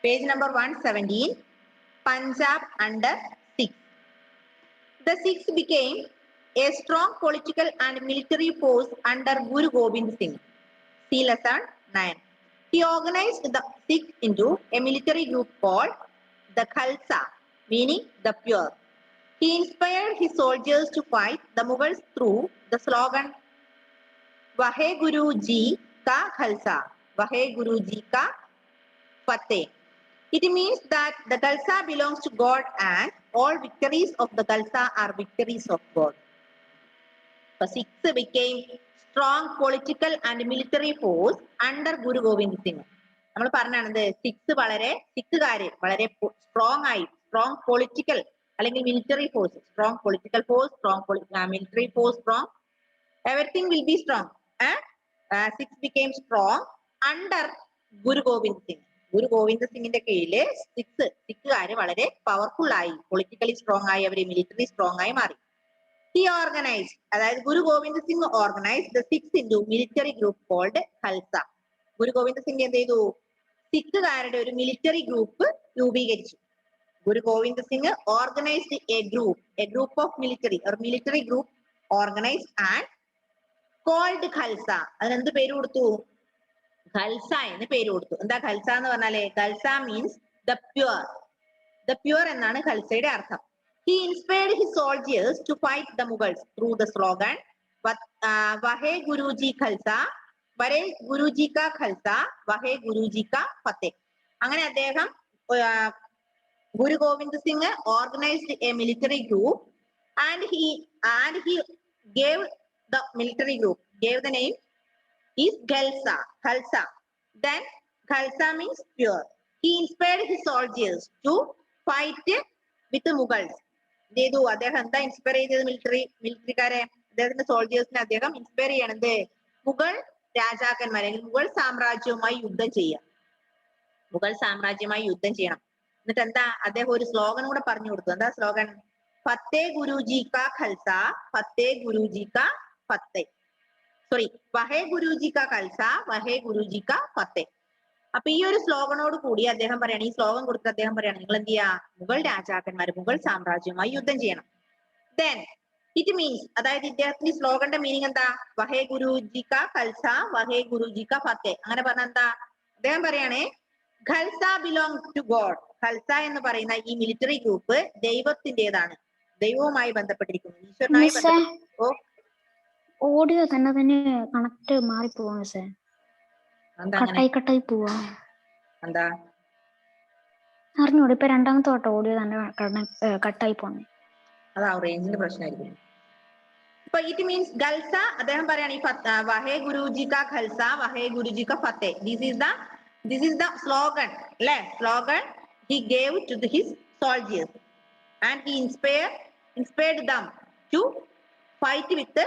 Page number 117, Punjab under 6. The Sikhs became a strong political and military force under Guru Gobind Singh. See lesson 9. He organized the Sikhs into a military group called the Khalsa, meaning the pure. He inspired his soldiers to fight the Mughals through the slogan Vahe Guru Ji Ka Khalsa, Vahe Guru Ji Ka Fateh. It means that the Khalsa belongs to God and all victories of the Khalsa are victories of God. The Sikhs became strong political and military force under Guru Gobind Singh. നമ്മൾ പറഞ്ഞാണ് സിഖുകാര് വളരെ strong ആയി strong political അല്ലെങ്കിൽ military force strong political force strong military force strong everything will be strong. Sikhs became strong under Guru Gobind Singh. Guru Gobind സിംഗിന്റെ കീഴില് സിഖുകാര് വളരെ powerful ആയി, politically strong ആയി, അവര് മിലിറ്ററി സ്ട്രോങ് ആയി മാറി. He organized, അതായത് Guru Gobind Singh organized the Sikhs into military group called Khalsa. Guru Gobind Singh എന്ത് ചെയ്തു? സിഖുകാരുടെ ഒരു മിലിറ്ററി ഗ്രൂപ്പ് രൂപീകരിച്ചു. Guru Gobind Singh organized a group of military or military group organized and called Khalsa. അതിനെന്ത് പേര് കൊടുത്തു? ഖൽസ എന്ന് പേര് കൊടുത്തു. എന്താ ഖൽസ എന്ന് പറഞ്ഞാല്? ഖൽസ മീൻസ് ദ പ്യുവർ എന്നാണ് ഖൽസയുടെ അർത്ഥം. He inspired his soldiers to fight the Mughals through the slogan Vahe Guruji Khalsa, Vahe Guruji Ka Khalsa, Vahe Guruji Ka Fateh. അങ്ങനെ അദ്ദേഹം Guru Gobind Singh organized a military group and he gave the military group, gave the name is Khalsa. Then Khalsa means pure. He inspired his soldiers to fight with the Mughals. അദ്ദേഹം എന്താ inspire ചെയ്തത്? മിലിറ്ററിക്കാരെ, അദ്ദേഹത്തിന്റെ സോൾജേഴ്സിനെ അദ്ദേഹം inspire ചെയ്യണത് മുഗൾ രാജാക്കന്മാരെ അല്ലെങ്കിൽ മുഗൾ സാമ്രാജ്യവുമായി യുദ്ധം ചെയ്യണം. എന്നിട്ട് എന്താ അദ്ദേഹം ഒരു സ്ലോഗൻ കൂടെ പറഞ്ഞു കൊടുത്തു. എന്താ സ്ലോഗൻ? ഫത്തേ ഗുരുജി കാ ഖൽസ, ഫത്തേ ഗുരുജി കാ ഫത്തേ, സോറി വഹേ ഗുരുജി കാ ഖൽസ, വഹേ ഗുരുജി കാ ഫത്തേ. അപ്പൊ ഈ ഒരു സ്ലോഗനോട് കൂടി അദ്ദേഹം പറയാണ്, ഈ സ്ലോഗൻ കൊടുത്ത് അദ്ദേഹം പറയാണ്, നിങ്ങൾ എന്ത് ചെയ്യാ? മുഗൾ രാജാക്കന്മാര് മുഗൾ സാമ്രാജ്യവുമായി യുദ്ധം ചെയ്യണം. ദെൻ ഇറ്റ് മീൻസ്, അതായത് ഇദ്ദേഹത്തിന്റെ സ്ലോഗന്റെ മീനിങ് എന്താ? വഹേ ഗുരുജി കാ ഖൽസ, വഹേ ഗുരുജി കാ ഫത്തേ. അങ്ങനെ പറഞ്ഞ എന്താ? അദ്ദേഹം പറയാണ് Khalsa belong to God. Khalsa എന്ന് പറയുന്ന ഈ മിലിറ്ററി ഗ്രൂപ്പ് ദൈവത്തിന്റേതാണ്, ദൈവവുമായി ബന്ധപ്പെട്ടിരിക്കുന്നു, ഈശ്വരനായി ബന്ധപ്പെട്ടിരിക്കുന്നു. ഓഡിയോ തന്നെ കണക്ട് മാറിപ്പോവാ സാർ, കട്ടായി പോവാ. എന്താ അറിഞ്ഞൂടെ? ഇപ്പൊ രണ്ടാമത്തെ തൊട്ട് ഓഡിയോ തന്നെ കട്ടായി പോന്നെ. അതാ റേഞ്ചിന്റെ പ്രശ്നമായിരിക്കും. ഇപ്പൊ ഇറ്റ് മീൻസ് ഖൽസ, അദ്ദേഹം പറയാണ് ഈ വഹേ ഗുരുജി കാ ഖൽസ, വഹേ ഗുരുജി കാ ഫത്തേ. ദിസ് ഈസ് ദ സ്ലോഗൻ, അല്ലെ? Slogan he gave to his soldiers and he inspired them to fight with the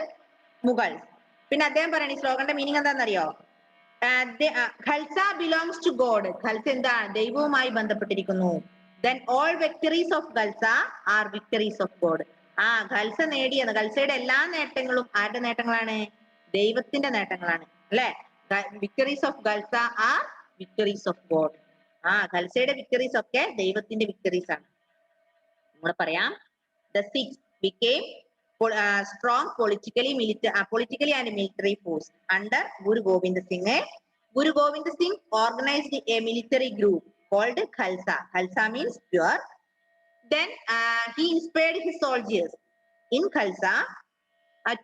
Mughals. പിന്നെ അദ്ദേഹം പറയണ ഈ സ്ലോഗന്റെ മീനിങ് എന്താണെന്നറിയോ? Khalsa belongs to God. Khalsa എന്താ? ദൈവവുമായി ബന്ധപ്പെട്ടിരിക്കുന്നു. Then all victories of Khalsa are victories of God. Khalsa നേടിയത്, ഖൽസയുടെ എല്ലാ നേട്ടങ്ങളും ആരുടെ നേട്ടങ്ങളാണ്? ദൈവത്തിന്റെ നേട്ടങ്ങളാണ്, അല്ലെ? Victories of Khalsa are victories of God. ഖൽസയുടെ വിക്ടറീസ് ഒക്കെ ദൈവത്തിന്റെ വിക്ടറീസ് ആണ്. നമ്മള് പറയാം, the Sikhs became strong politically and military force under Guru Gobind Singh. Guru Gobind Singh organized a military group called Khalsa. Khalsa means pure. Then he inspired his soldiers in Khalsa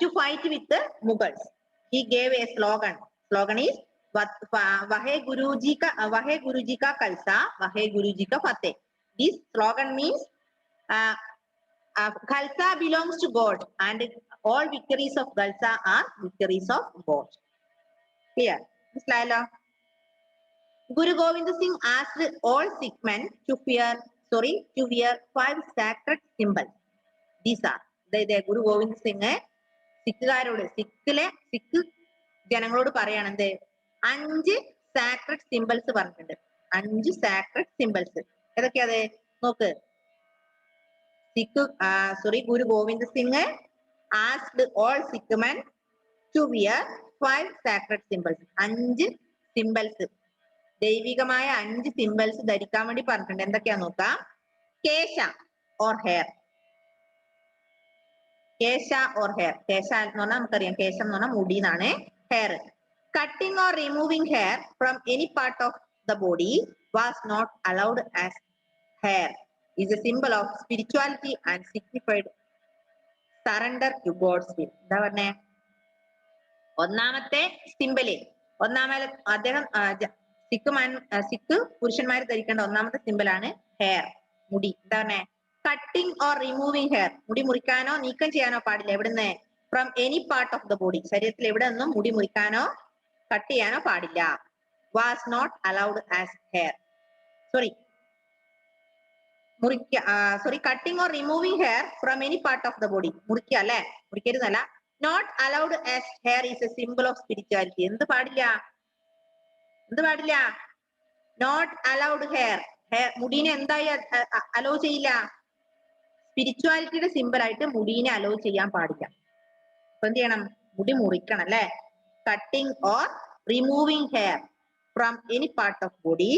to fight with the Mughals. He gave a slogan. Slogan is Vahe Guruji ka Khalsa, Vahe Guruji ka Fateh. This slogan means Khalsa belongs to God and all victories of Khalsa are victories of God. Clear? Miss Guru Gobind Singh asked all Sikh men to wear 5 sacred symbols. These are Guru Gobind Singh Sikh ജനങ്ങളോട് പറയണത് 5 sacred symbols പറഞ്ഞിട്ടുണ്ട്. 5 sacred symbols ഏതൊക്കെയാ? നോക്ക്. Guru Gobind Singh asked all Sikh men to wear 5 sacred symbols. 5 symbols. ദൈവികമായ 5 symbols ധരിക്കാൻ വേണ്ടി പറഞ്ഞിട്ടുണ്ട്. എന്തൊക്കെയാ നോക്കാം. Kesh or hair. Kesh or hair. Kesh എന്ന് പറഞ്ഞാൽ നമുക്കറിയാം, കേശം എന്ന് പറഞ്ഞാൽ മുടി എന്നാണ്. Hair. Cutting or removing hair from any part of the body was not allowed as hair is a symbol of spirituality and signified surrender to God's will. എന്താ പറഞ്ഞേ? ഒന്നാമത്തെ സിമ്പല്, അദ്ദേഹം സിഖ് പുരുഷന്മാർ ധരിക്കേണ്ട ഒന്നാമത്തെ സിമ്പലാണ് ഹെയർ, മുടി. എന്താ പറഞ്ഞേ? കട്ടിംഗ് ഓർ റിമൂവിംഗ് ഹെയർ, മുടി മുറിക്കാനോ നീക്കം ചെയ്യാനോ പാടില്ല. എവിടുന്ന്? From any part of the body, ശരീരത്തിൽ എവിടെ നിന്നും മുടി മുറിക്കാനോ കട്ട് ചെയ്യാനോ പാടില്ല. Was not allowed as hair. Cutting or removing hair from any part of the body, മുറിക്കുക അല്ലെ, മുറിക്കരുതല്ല. Not allowed as hair is a symbol of spirituality. എന്ത് പാടില്ല? നോട്ട് അലൗഡ് ഹെയർ, മുടീനെ എന്തായി അലോ ചെയ്യില്ല? സ്പിരിച്വാലിറ്റിയുടെ സിമ്പിൾ ആയിട്ട് മുടീനെ അലോ ചെയ്യാൻ പാടില്ല. അപ്പൊ എന്ത് ചെയ്യണം? മുടി മുറിക്കണം അല്ലെ. Cutting or removing hair from any part of body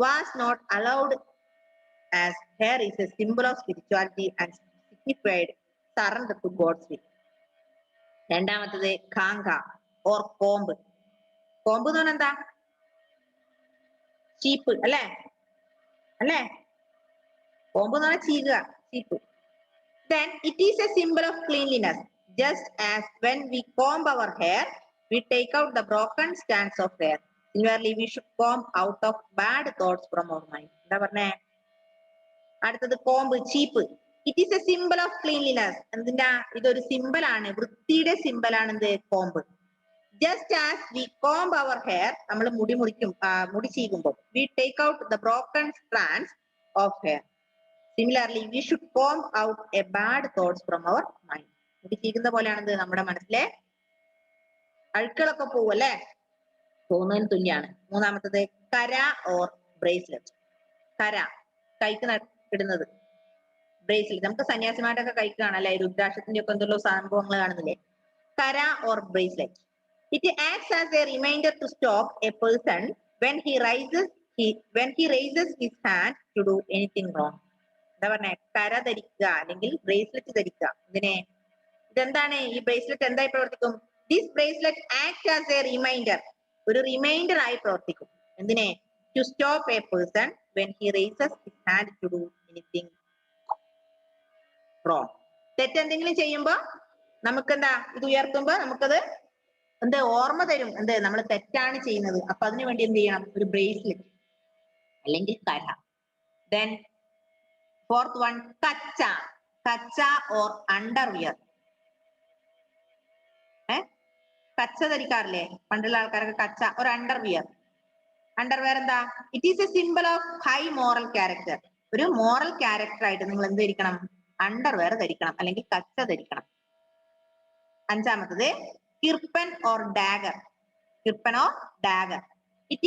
was not allowed as hair is a symbol of spirituality and signified surrender to God's will. രണ്ടാമത്തത് ഖാങ്ക ഓർ കോമ്പ്. കോമ്പ് എന്ന് പറഞ്ഞാൽ എന്താ? ചീപ്പ് അല്ലേ? കോമ്പ് എന്ന് പറഞ്ഞാൽ ചീകുക, ചീപ്പ്. Then it is a symbol of cleanliness. Just as when we comb our hair, we take out the broken strands of hair. Similarly, we should comb out of bad thoughts from our mind. എന്താ പറഞ്ഞേ? അടുത്തത് comb, ചീപ്പ്. It is a symbol of cleanliness. എന്തിനാ? ഇതൊരു symbol ആണ്, വൃത്തിയുടെ symbol ആണ് എന്ത്? Comb. Just as we comb our hair, നമ്മൾ മുടി ചീകുമ്പോൾ, we take out the broken strands of hair. Similarly we should comb out a bad thoughts from our mind. മുടി ചീകുന്ന പോലെയാണെന്ത്? നമ്മുടെ മനസ്സിലെ അഴുക്കുകളൊക്കെ പോകും അല്ലെ, പോകുന്നതിന് തുല്യാണ്. മൂന്നാമത്തത് കര ഓർ ബ്രേസ്ലെറ്റ്. കര, കൈക്ക് ഇടുന്നത്. ബ്രേസ്ലെറ്റ് നമുക്ക് സന്യാസിമാരൊക്കെ കൈക്കാണ് അല്ലെ, രുദ്രാക്ഷത്തിന്റെ ഒക്കെ എന്തെല്ലോ സംഭവങ്ങൾ കാണുന്നില്ലേ? കര or bracelet. It acts as a reminder to stop a person when he raises his hand to do anything wrong. എന്താ പറഞ്ഞേ? കര ധരിക്കുക അല്ലെങ്കിൽ ബ്രേസ്ലെറ്റ് ധരിക്കുക. ഇതിനെ ഇതെന്താണ്? ഈ ബ്രേസ്ലെറ്റ് എന്തായി പ്രവർത്തിക്കും? This bracelet acts as a reminder, ഒരു റിമൈൻഡർ ആയി പ്രവർത്തിക്കും. എന്തിനെ? To stop a person when he raises his hand to do anything wrong. തെറ്റെന്തെങ്കിലും ചെയ്യുമ്പോ നമുക്കെന്താ? ഇത് ഉയർത്തുമ്പോ നമുക്കത് എന്ത് ഓർമ്മ തരും? എന്ത്? നമ്മൾ തെറ്റാണ് ചെയ്യുന്നത്. അപ്പൊ അതിനു വേണ്ടി എന്ത് ചെയ്യണം? ഒരു ബ്രേസ്ലെറ്റ് അല്ലെങ്കിൽ കര. ദെൻ ഫോർത്ത് വൺ കച്ച. കച്ച ഓർ അണ്ടർവിയർ. കച്ച ധരിക്കാറില്ലേ പണ്ടുള്ള ആൾക്കാരൊക്കെ? കച്ച ഒരു അണ്ടർവിയർ. അണ്ടർവെയർ എന്താ? It is a symbol of high moral character. ഒരു മോറൽ ക്യാരക്ടർ ആയിട്ട് നിങ്ങൾ എന്ത് ധരിക്കണം? അണ്ടർവെയർ ധരിക്കണം അല്ലെങ്കിൽ കച്ച ധരിക്കണം. അഞ്ചാമത്തത് kirpan or dagger. Kirpan or dagger. It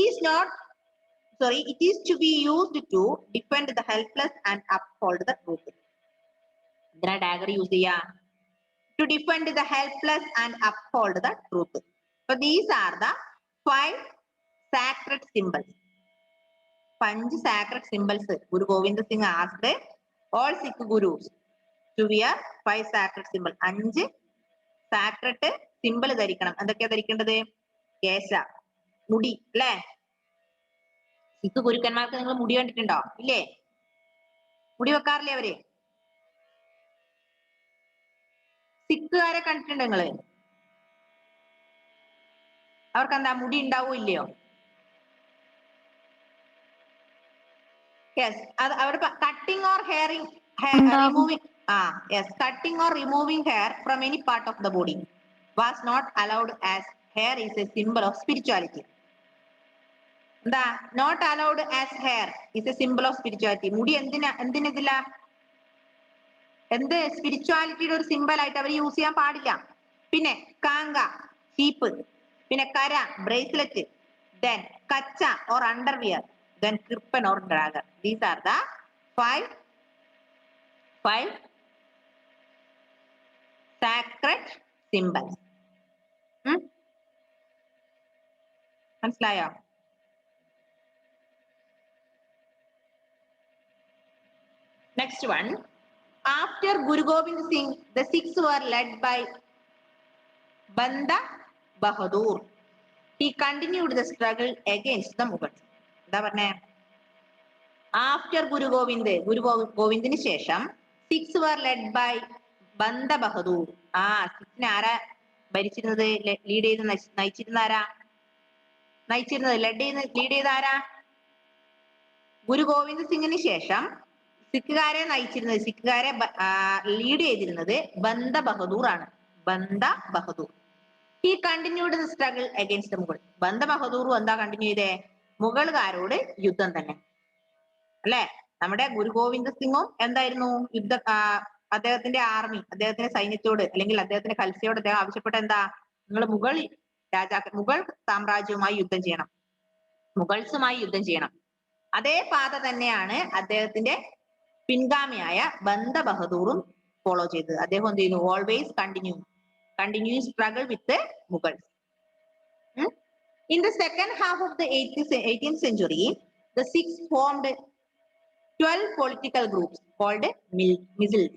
is to be used to defend the helpless and uphold the truth. എന്തിനാ ഡാഗർ യൂസ് ചെയ്യാ? To defend the helpless and uphold the truth. So these are the 5 sacred symbols. 5 sacred symbols. Guru Govind Singh asked all Sikh gurus to wear 5 sacred symbols. 5 sacred symbol ധരിക്കണം. എന്തൊക്കെയാ ധരിക്കേണ്ടത്? കേശ, മുടി അല്ലെ? സിഖ് ഗുരുക്കന്മാർക്ക് നിങ്ങൾ മുടി കണ്ടിട്ടുണ്ടോ? ഇല്ലേ? മുടി വെക്കാറില്ലേ അവര്? സിഖുകാരെ കണ്ടിട്ടുണ്ടോ നിങ്ങള്? അവർക്ക് എന്താ മുടി ഉണ്ടാവോ ഇല്ലയോ? യെസ്, അത് അവിടെ cutting or removing. cutting or removing hair from any part of the body was not allowed as hair is a symbol of spirituality. എന്താ? not allowed as hair is a symbol of spirituality. മുടി എന്തിനില്ല? എന്ത്? സ്പിരിച്വാലിറ്റിയുടെ ഒരു simple ആയിട്ട് അവർ use ചെയ്യാൻ പാടില്ല. പിന്നെ കാങ്ക, ചീപ്പ്. പിന്നെ kara, bracelet. Then kachha or underwear. Then kirpan or dagger. These are the 5 sacred symbols. മനസ്സിലായോ? Next one. After Guru Gobind Singh, the six were led by Banda Bahadur. He continued the struggle against the Mughals. എന്താ പറഞ്ഞേ? After Guru Govindന് ശേഷം Sikhs were led by Banda Bahadur. സിക്സിനെ ആരാ ഭരിച്ചിരുന്നത്? Lead ചെയ്ത് നയിച്ചിരുന്ന ആരാ? ലീഡ് ചെയ്ത ആരാ? ഗുരു ഗോവിന്ദ് സിംഗിന് ശേഷം സിഖുകാരെ ലീഡ് ചെയ്തിരുന്നത് ബന്ദ ബഹദൂർ ആണ്. Banda Bahadur. He continued the struggle against the Mughal. Banda ബഹദൂറും എന്താ കണ്ടിന്യൂ ചെയ്തേ? മുഗൾകാരോട് യുദ്ധം തന്നെ അല്ലെ. നമ്മുടെ ഗുരു ഗോവിന്ദ് സിംഗും എന്തായിരുന്നു? അദ്ദേഹത്തിന്റെ ആർമി, അദ്ദേഹത്തിന്റെ സൈന്യത്തോട് അല്ലെങ്കിൽ അദ്ദേഹത്തിന്റെ ഖൽസയോട് അദ്ദേഹം ആവശ്യപ്പെട്ട എന്താ? നിങ്ങൾ മുഗൾ സാമ്രാജ്യവുമായി യുദ്ധം ചെയ്യണം, മുഗൾസുമായി യുദ്ധം ചെയ്യണം. അതേ പാത തന്നെയാണ് അദ്ദേഹത്തിന്റെ പിൻഗാമിയായ ബന്ദ ബഹദൂറും ഫോളോ ചെയ്തത്. അദ്ദേഹം എന്ത് ചെയ്യുന്നു? Always continue struggle with Mughals. In the second half of the 18th century, the Sikhs formed 12 political groups called Misls.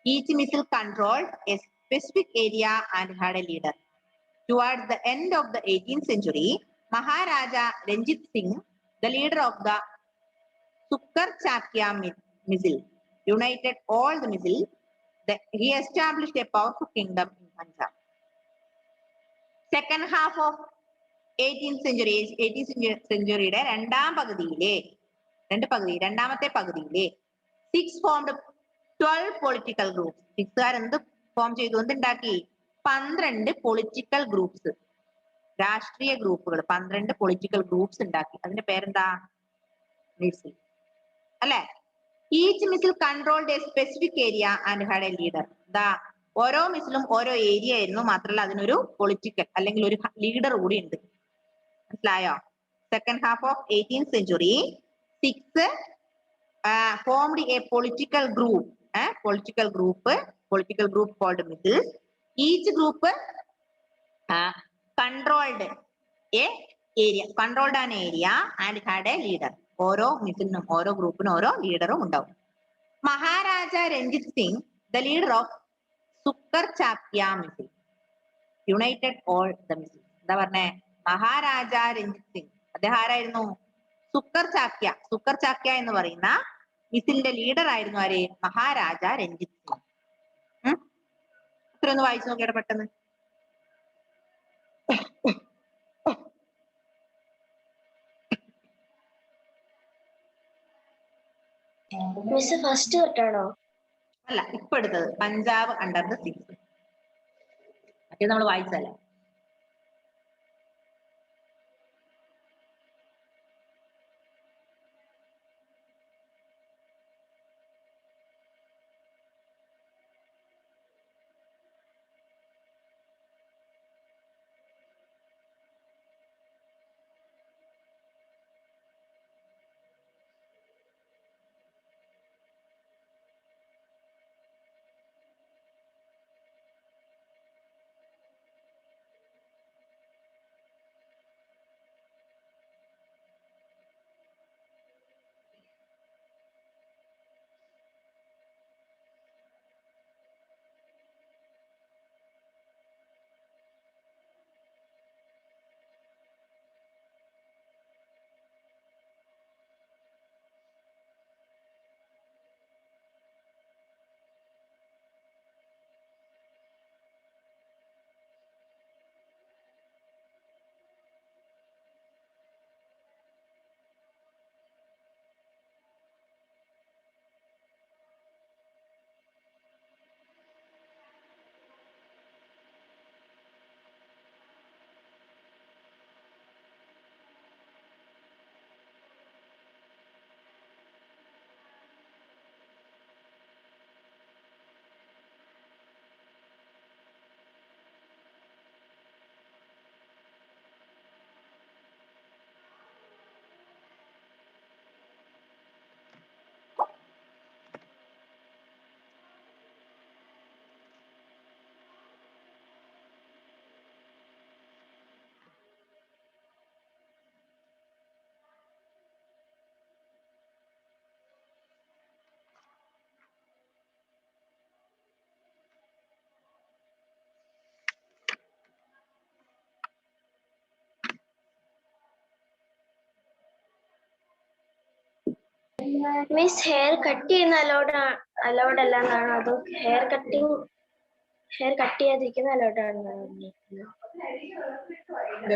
Each Misl controlled a specific area and had a leader. Towards the end of the 18th century, Maharaja Ranjit Singh, the leader of the Sukkar Chakya Misl, united all the Misl. He established a powerful kingdom in Punjab. Second half of 18th centuryയുടെ രണ്ടാമത്തെ പകുതിയിലെ six formed 12 political groups. സിക്സുകാർ എന്ത് form ചെയ്തു? എന്തുണ്ടാക്കി? 12 political groups, രാഷ്ട്രീയ ഗ്രൂപ്പുകൾ. 12 political groups ഉണ്ടാക്കി. അതിന്റെ പേരെന്താ? മിസിൽ അല്ലെ. Each misl controlled a specific area and had a leader. ഓരോ മിസിലും ഓരോ ഏരിയ ആയിരുന്നു, മാത്രമല്ല അതിനൊരു പൊളിറ്റിക്കൽ അല്ലെങ്കിൽ ഒരു ലീഡർ കൂടി ഉണ്ട്. മനസ്സിലായോ? Second half of 18th century, six formed a political group called Misls. Each group controlled an area and had a leader. ഓരോ മിസിലിനും ഓരോ ഗ്രൂപ്പിനും ഓരോ ലീഡറും ഉണ്ടാവും. Maharaja Ranjit Singh, the leader of Sukerchakia ചാക്യ മിസിൽ, യുണൈറ്റഡ് ഓൾ ദ മിസിൽ. എന്താ പറഞ്ഞേ? മഹാരാജ രഞ്ജിത് സിംഗ് അദ്ദേഹം ആരായിരുന്നു? സുക്കർ ചാക്യ എന്ന് പറയുന്ന മിസിലിന്റെ ലീഡർ ആയിരുന്നു. ആര്? മഹാരാജ രഞ്ജിത് സിംഗ്. ഇത്ര ഒന്ന് വായിച്ചു നോക്കിയാൽ പെട്ടെന്ന്. ഫസ്റ്റ് തൊട്ടാണോ? അല്ല, ഇപ്പൊ എടുത്തത് പഞ്ചാബ് അണ്ടർ ദ സിക്സ്. മറ്റേ നമ്മൾ വായിച്ചല്ല. മിസ് ഹെയർ കട്ട് ചെയ്യുന്ന അലൗഡ് അല്ല എന്നാണോ അതോ ഹെയർ കട്ട് ചെയ്യാതിരിക്കുന്ന അലൗഡ് ആണെന്നാണോ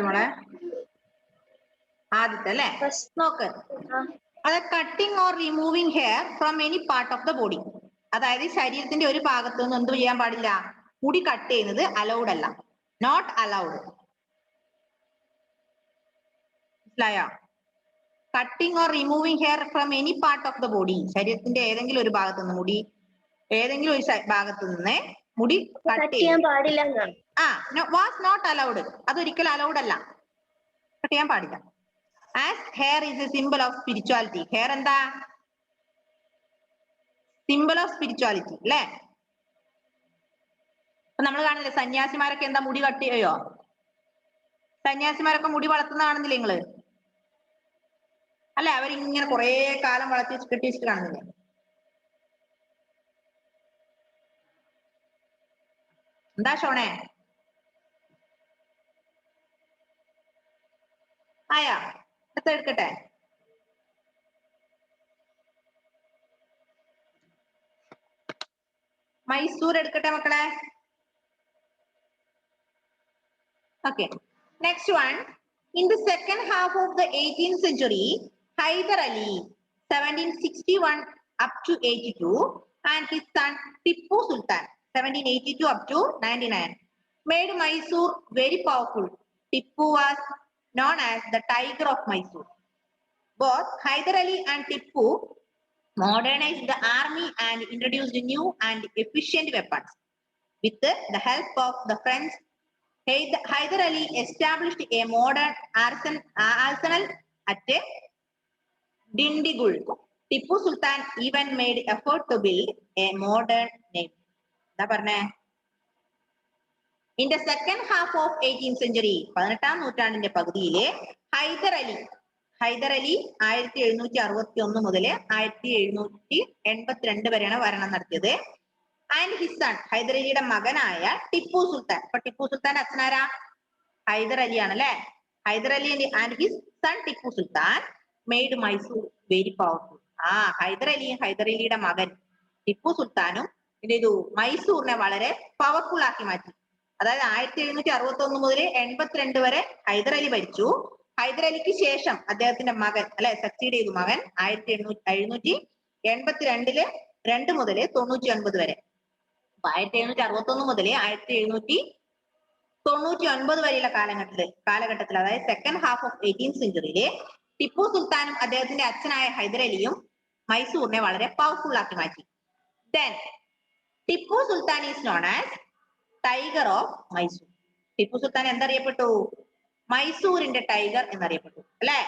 മോളെ ആദ്യത്തെ അല്ലേ നോക്ക്, അത് cutting or removing hair from any part of the body. അതായത് ശരീരത്തിന്റെ ഒരു ഭാഗത്ത് നിന്ന് എന്ത് ചെയ്യാൻ പാടില്ല, മുടി കട്ട് ചെയ്യുന്നത് അലൗഡ് അല്ല, നോട്ട് അലൗഡ്. മനസ്സിലായോ? Cutting or removing hair from any part of the body, ശരീരത്തിന്റെ ഏതെങ്കിലും ഒരു ഭാഗത്ത് നിന്ന് മുടി ഏതെങ്കിലും ഒരു ഭാഗത്ത് നിന്ന് മുടി കട്ട് ചെയ്യാൻ പാടില്ല. വാസ് നോട്ട് അലൗഡ്, അതൊരിക്കലും അലൗഡ് അല്ല, കട്ട് ചെയ്യാൻ പാടില്ല. As hair is a symbol of spirituality. Hair എന്താ? സിമ്പിൾ ഓഫ് സ്പിരിച്വാലിറ്റി അല്ലേ? നമ്മൾ കാണുന്നില്ലേ സന്യാസിമാരൊക്കെ എന്താ മുടി കട്ട് ചെയ്യോ? സന്യാസിമാരൊക്കെ മുടി വളർത്തുന്ന കാണുന്നില്ലേ നിങ്ങള്? അല്ലെ, അവരിങ്ങനെ കുറെ കാലം വളർത്തി കെട്ടി വെച്ചിട്ട് കാണുന്നില്ലേ? എന്താ ഷോണേ? ആയാ എടുക്കട്ടെ? മൈസൂർ എടുക്കട്ടെ മക്കളെ? Okay. Next one. In the second half of the 18th century, Hyder Ali, 1761 up to 82, and his son Tippu Sultan, 1782 up to 99, made Mysore very powerful. Tippu was known as the Tiger of Mysore. Both Hyder Ali and Tippu modernized the army and introduced new and efficient weapons. With the help of the French, Hyder Ali established a modern arsenal at Dindigul. Tippu Sultan even made effort to build a modern navy. In the second half of 18th century, 18ാം നൂറ്റാണ്ടിന്റെ പകുതിയിലെ ഹൈദർ അലി 1761 മുതൽ 1782 വരെയാണ് ഭരണം നടത്തിയത്. And his sun, Hyder അലിയുടെ മകനായ ടിപ്പു സുൽത്താൻ. അപ്പൊ ടിപ്പു സുൽത്താന്റെ അച്ഛനാരാ? ഹൈദർ അലിയാണ് അല്ലെ? Haider Ali and his son Tipu Sultan made Mysore very powerful. Haider അലിയും ഹൈദർ അലിയുടെ മകൻ ടിപ്പു സുൽത്താനും എന്ത് ചെയ്തു? മൈസൂറിനെ വളരെ പവർഫുൾ ആക്കി മാറ്റി. അതായത് 1761 മുതൽ 82 വരെ ഹൈദർ അലി ഭരിച്ചു. ഹൈദർ അലിക്ക് ശേഷം അദ്ദേഹത്തിന്റെ മകൻ അല്ലെ സക്സീഡ് ചെയ്തു. മകൻ 1782 2 മുതൽ 99 വരെ. 1761 മുതൽ 1799 വരെയുള്ള കാലഘട്ടത്തിൽ അതായത് സെക്കൻഡ് ഹാഫ് ഓഫ് 18th സെഞ്ചുറിയിലെ ടിപ്പു സുൽത്താനും അദ്ദേഹത്തിന്റെ അച്ഛനായ ഹൈദർ അലിയും മൈസൂറിനെ വളരെ പവർഫുൾ ആക്കി മാറ്റി. Then Tipu Sultan is known as tiger of Mysore. Tipu Sultan എന്തറിയപ്പെട്ടു? മൈസൂരിന്റെ ടൈഗർ എന്നറിയപ്പെട്ടു അല്ലെ?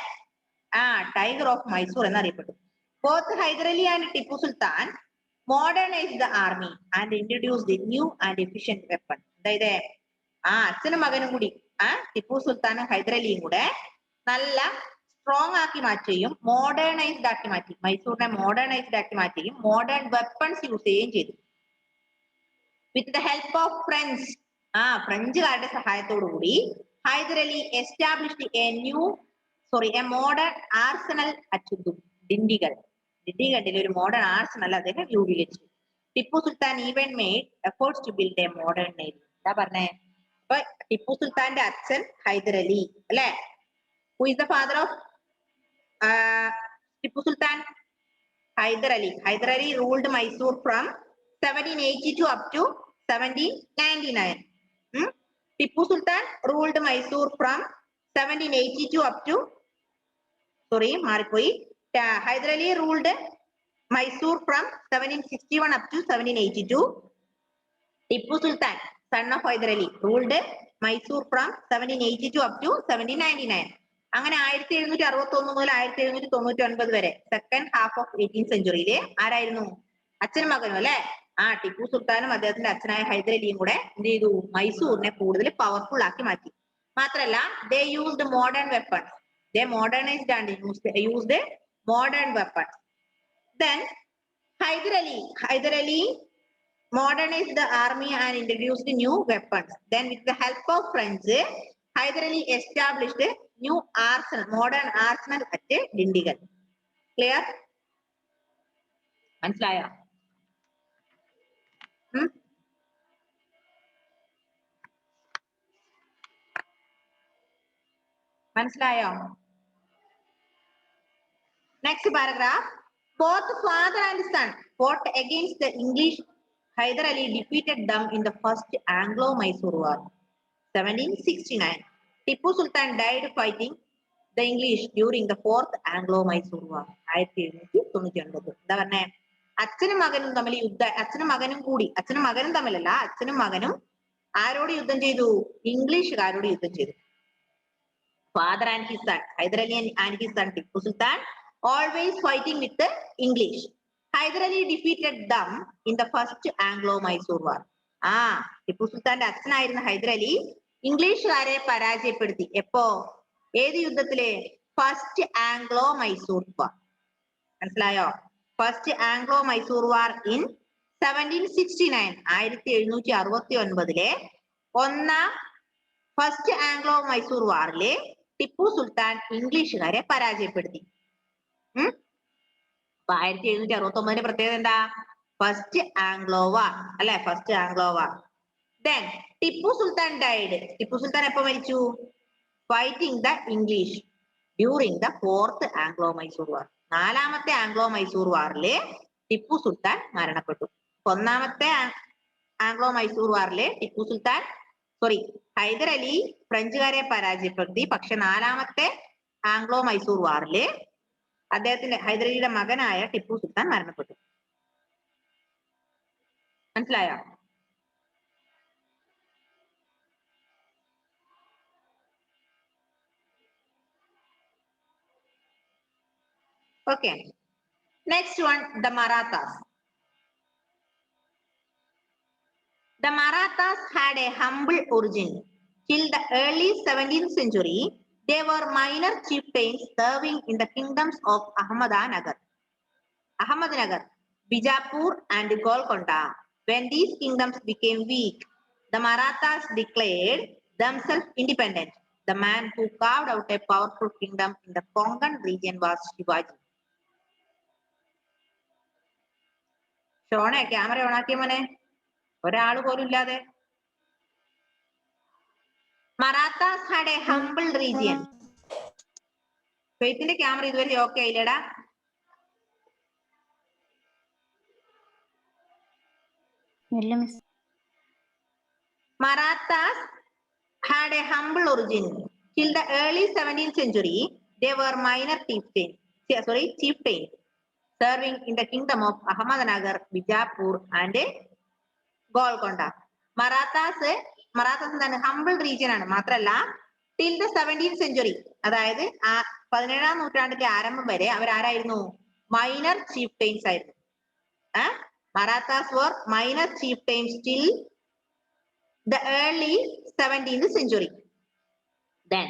ടൈഗർ ഓഫ് മൈസൂർ എന്നറിയപ്പെട്ടു. Both Hyder Ali and Tipu Sultan modernized the army and introduced the new and efficient weapon. അതായത് അച്ഛനും മകനും കൂടി ടിപ്പു സുൽത്താനും ഹൈദർ അലിയും കൂടെ നല്ല സ്ട്രോങ് ആക്കി മാറ്റുകയും മോഡേണൈസ്ഡ് ആക്കി മാറ്റി. മൈസൂരിനെ മോഡേണൈസ്ഡ് ആക്കി മാറ്റുകയും മോഡേൺ വെപ്പൺസ് യൂസ് ചെയ്യുകയും ചെയ്തു. With the help of French, ഫ്രഞ്ചുകാരുടെ സഹായത്തോടു കൂടി Hyder Ali established a modern arsenal at ഡിണ്ടിഗഡിൽ ഒരു മോഡേൺ ആർസണൽ അദ്ദേഹം രൂപീകരിച്ചു. Tipu Sultan even made efforts to build a modern navy. എന്താ പറഞ്ഞേ? അപ്പൊ ടിപ്പു സുൽത്താന്റെ അച്ഛൻ ഹൈദർ അലി അല്ലെ? Who is the father of Tipu Sultan? Hyder Ali. Hyder Ali ruled Mysore from 1782 up to 1799. Tipu Sultan ruled Mysore from 1782 up to മാറിപ്പോയി. Hyder Ali ruled Mysore from 1761 up to 1782. Tippu Sultan, son of Hyder Ali, ruled Mysore from 1782 up to 1799. അങ്ങനെ 1761 മുതൽ 1799 വരെ second half of 18th സെഞ്ചുറിയിലെ ആരായിരുന്നു? അച്ഛനും മകനും അല്ലെ? ടിപ്പു സുൽത്താനും അദ്ദേഹത്തിന്റെ അച്ഛനായ ഹൈദർ അലിയും കൂടെ എന്ത് ചെയ്തു? മൈസൂരിനെ കൂടുതൽ പവർഫുൾ ആക്കി മാറ്റി. മാത്രല്ല they used modern weapons. They modernized and used modern weapons. Then Hyder Ali modernized the army and introduced new weapons. Then with the help of French, Hyder Ali established a new modern arsenal at Dindigul. Clear? മനസ്സിലായോ? മനസ്സിലായോ? Next paragraph. Both father and son fought against the English. Hyder Ali defeated them in the first Anglo-Mysore War. 1769. Tipu Sultan died fighting the English during the fourth Anglo-Mysore War. 1799. എന്താ പറഞ്ഞേ? അച്ഛനും മകനും തമ്മിൽ അച്ഛനും മകനും തമ്മിലല്ല, അച്ഛനും മകനും ആരോട് യുദ്ധം ചെയ്തു? ഇംഗ്ലീഷുകാരോട് യുദ്ധം ചെയ്തു. Father and his son, Hyder Ali and his son Tipu Sultan, always fighting with the English. Hyder Ali defeated them in the first Anglo-Mysore War. Tipu സുൽത്താന്റെ അച്ഛനായിരുന്ന ഹൈദർ അലി ഇംഗ്ലീഷുകാരെ പരാജയപ്പെടുത്തി. എപ്പോ? ഏത് യുദ്ധത്തിലെ? First Anglo Mysore war. മനസ്സിലായോ? First Anglo Mysore war in 1769, 1769 ഒന്നാം first Anglo Mysore വാറിലെ ടിപ്പു സുൽത്താൻ ഇംഗ്ലീഷുകാരെ പരാജയപ്പെടുത്തി. അപ്പൊ 1769 പ്രത്യേകത എന്താ? ഫസ്റ്റ് ആംഗ്ലോ വാർ അല്ലെ? First Anglo war. Then Tipu Sultan died. Tipu Sultan എപ്പോ മരിച്ചു? Fighting the English during the fourth Anglo Mysore war. നാലാമത്തെ ആംഗ്ലോ മൈസൂർ വാറിലെ ടിപ്പു സുൽത്താൻ മരണപ്പെട്ടു. ഒന്നാമത്തെ ആംഗ്ലോ മൈസൂർ വാറിലെ ഹൈദർ അലി ഫ്രഞ്ചുകാരെ പരാജയപ്പെടുത്തി. പക്ഷെ നാലാമത്തെ ആംഗ്ലോ മൈസൂർ വാറിലെ അദ്ദേഹത്തിന്റെ ഹൈദർ അലിയുടെ മകനായ ടിപ്പു സുൽത്താൻ മരണപ്പെട്ടു. മനസ്സിലായോ? Okay. Next one, the Marathas. The Marathas had a humble origin. Till the early 17th century, they were minor chieftains serving in the kingdoms of Ahmednagar, Bijapur and Golconda. When these kingdoms became weak, the Marathas declared themselves independent. The man who carved out a powerful kingdom in the Konkan region was Shivaji. ഷോണെ camera ഓണാക്കിയ മോനെ, ഒരാള് പോലും ഇല്ലാതെ. Marathas had a humble region. ഫെയ്ത്തിന്റെ camera ഇതുവരെ okay ആയില്ലടാ. Marathas had a humble origin. Till the early 17th century, they were minor chieftains serving in the kingdom of Ahmednagar, Bijapur and Golconda. Marathas എന്താണ്? Humble region ആണ്. മാത്രല്ല till the 17th century, അതായത് 17ാം നൂറ്റാണ്ടിന്റെ ആരംഭം വരെ അവരാരായിരുന്നു? Minor ചീഫ്റ്റെയിൻസ് ആയിരുന്നു. Marathas were minor chieftains till the early 17th century. Then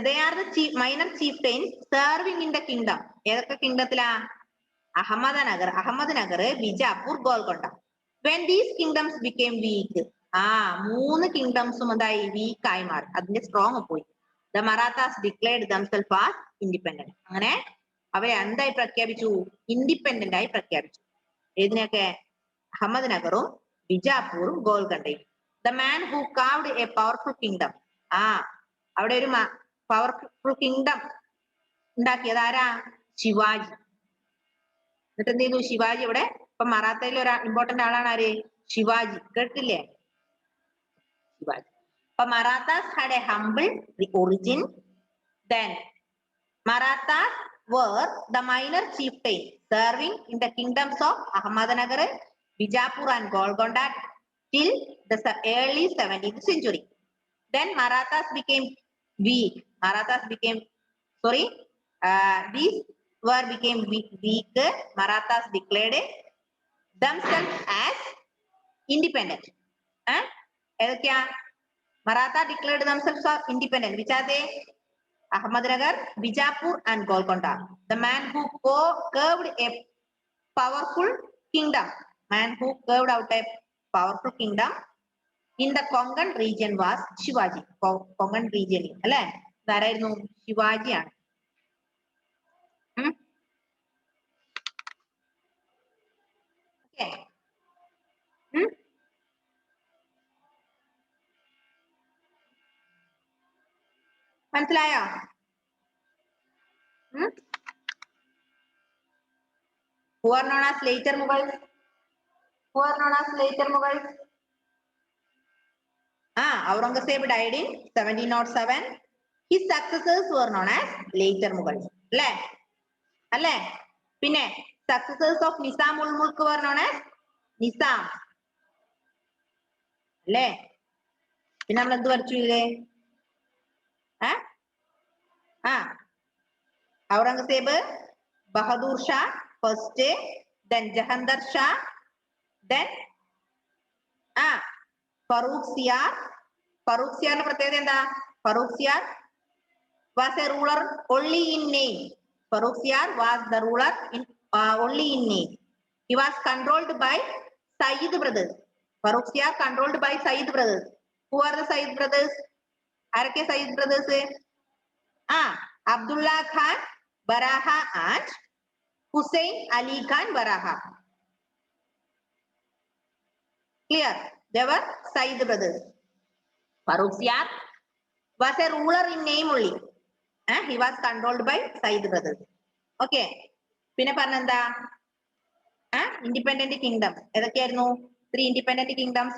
they are the minor chieftains serving in the kingdom. ഏതൊക്കെ കിങ്ഡത്തിലാ? Ahmednagar, Bijapur, Golconda. When these kingdoms became weak, മൂന്ന് കിങ്ഡംസും എന്തായി? വീക്കായി മാറി. അതിന്റെ സ്ട്രോങ് പോയി. The Marathas declared themselves as independent. അങ്ങനെ അവരെ എന്തായി പ്രഖ്യാപിച്ചു? ഇൻഡിപെൻഡന്റ് ആയി പ്രഖ്യാപിച്ചു. ഏതിനൊക്കെ? അഹമ്മദ്നഗറും ബിജാപൂറും ഗോൽക്കൊണ്ടയും. The man who carved a powerful kingdom. അവിടെ ഒരു പവർഫുൾ കിങ്ഡം ഉണ്ടാക്കിയത് ആരാ? ശിവാജി. എന്നിട്ട് എന്ത് ചെയ്തു? ശിവാജി ഇവിടെ ഇപ്പൊ മറാത്തയിൽ ഒരു ഇമ്പോർട്ടന്റ് ആളാണ് ആര്? ശിവാജി. കേട്ടില്ലേ? ശിവാജി. അപ്പൊ Marathas had a humble origin. Then Marathas were the minor chieftains serving in the kingdoms of Ahmednagar, Bijapur and Golconda till the early 17th century. Then Marathas became weak. These became weak. Marathas declared themselves as independent. ഏതൊക്കെയാ? Maratha declared themselves as independent. Which are they? Ahmednagar, Bijapur and Golconda. The man who carved a powerful kingdom. In the Konkan region was Shivaji. Konkan region അല്ലെ? ഇതാരായിരുന്നു? ശിവാജിയാണ്. മനസ്സിലായോ? Who are known as later Mughals? Who are known as later Mughals? Aurangzeb died in 1707. His successors were known as later Mughals. അല്ലേ? പിന്നെ successors of Nizam ul Mulk were known as Nizam. അല്ലേ? പിന്നെ നമ്മൾ എന്ത് പഠിച്ചു ഇല്ലേ? Aurangzeb, Bahadur Shah first, then Jahandar Shah, then Farooq Siyar. Farooq Siyar പ്രത്യേകത എന്താ? Farooq Siyar was a ruler only in name. Farooq Siyar was the ruler in only in name. He was controlled by Sayyid brothers. Farooq Siyar controlled by Sayyid brothers. Who are the Sayyid brothers? ആരൊക്കെ Sayyid brothers? Abdullah Khan Baraha and Hussain Ali Khan Baraha. Clear? They were Sayyid brothers. Farooq Siyar was a ruler in name only. He was controlled by Sayyid brothers. Okay. പിന്നെ പറഞ്ഞെന്താ? Independent kingdoms. ഏതൊക്കെയായിരുന്നു? 3 independent kingdoms.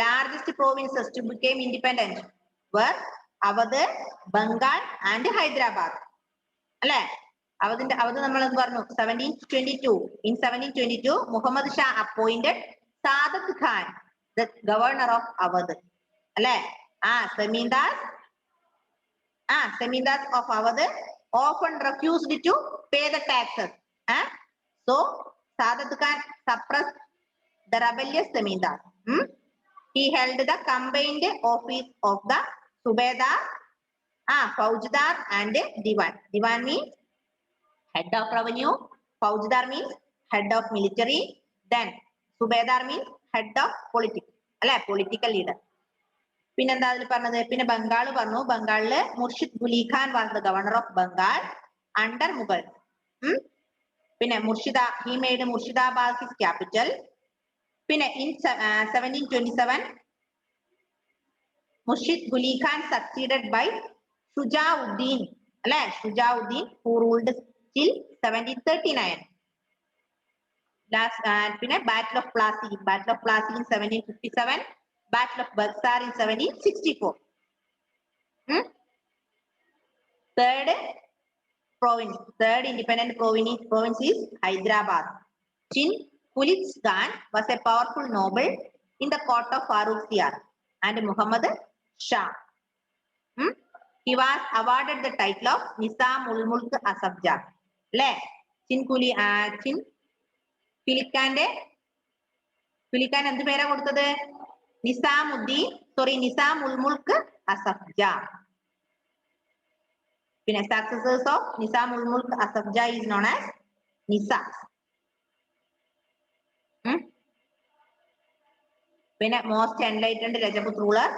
Largest provinces to become independent were Awadh, Bengal and Hyderabad. അല്ലേ? അവധ് നമ്മൾ എന്ത് പറഞ്ഞു? 1722. In 1722, Muhammad Shah appointed Sadat Khan the governor of Awadh. അല്ലേ? Zamindars of Awadh often refused to pay the taxes. So Sadat Khan suppressed the rebellious Zamindars. He held the combined office of the Subedar, Faujadar and Diwan. Diwan means head of revenue. Faujadar means head of military. Then Subedar means head of politics. അല്ലെ? Political leader. പിന്നെന്താ അതിൽ പറഞ്ഞത്? പിന്നെ ബംഗാൾ പറഞ്ഞു. ബംഗാളില് Murshid Quli Khan was the governor of Bengal under Mughal. പിന്നെ he made Murshidabad his capital. പിന്നെ in 1727 Murshid Quli Khan succeeded by Shujauddin, അല്ലെ? Shujauddin, who ruled till 1739. പിന്നെ Battle of Plassey in 1757, Battle of Buxar in 1764. Third independent province is Hyderabad. Chin Kulitz Khan was a powerful noble in the court of Farooq Siyar and Muhammad Shah. He was awarded the title of Nizam ul Mulk Asaf Jah. അല്ലേ? Kulikan എന്ത് പേരാ കൊടുത്തത്? Nizam ul Mulk Asaf Jah. പിന്നെ successors of Nizam ul Mulk Asaf Jah is known as Nizams. പിന്നെ most enlightened Rajput ruler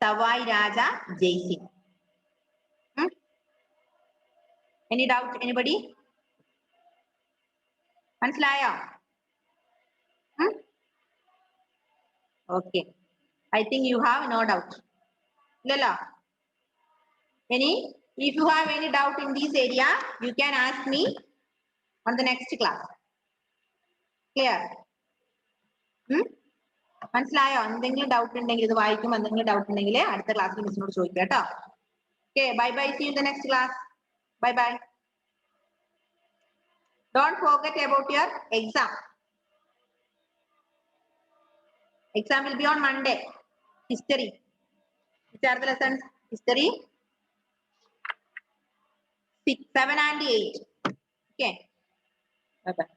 Sawai Raja Jai Singh. Any doubt? Anybody? മനസ്സിലായോ? Okay. I think you have no doubt. ഇല്ലല്ലോ? If you have any doubt in this area, you can ask me on the next class. Clear? മനസ്സിലായോ? എന്തെങ്കിലും doubt ഉണ്ടെങ്കിൽ ഇത് വായിക്കുമ്പോൾ എന്തെങ്കിലും doubt ഉണ്ടെങ്കിൽ അടുത്ത ക്ലാസ്സിൽ മിസ്സിനോട് ചോദിക്കുക കേട്ടോ. Okay, bye bye. See you in the next class. Bye bye. Don't forget about your exam. Exam will be on Monday. History. Which are the lessons? History 6, 7 and 8. Okay. Bye bye.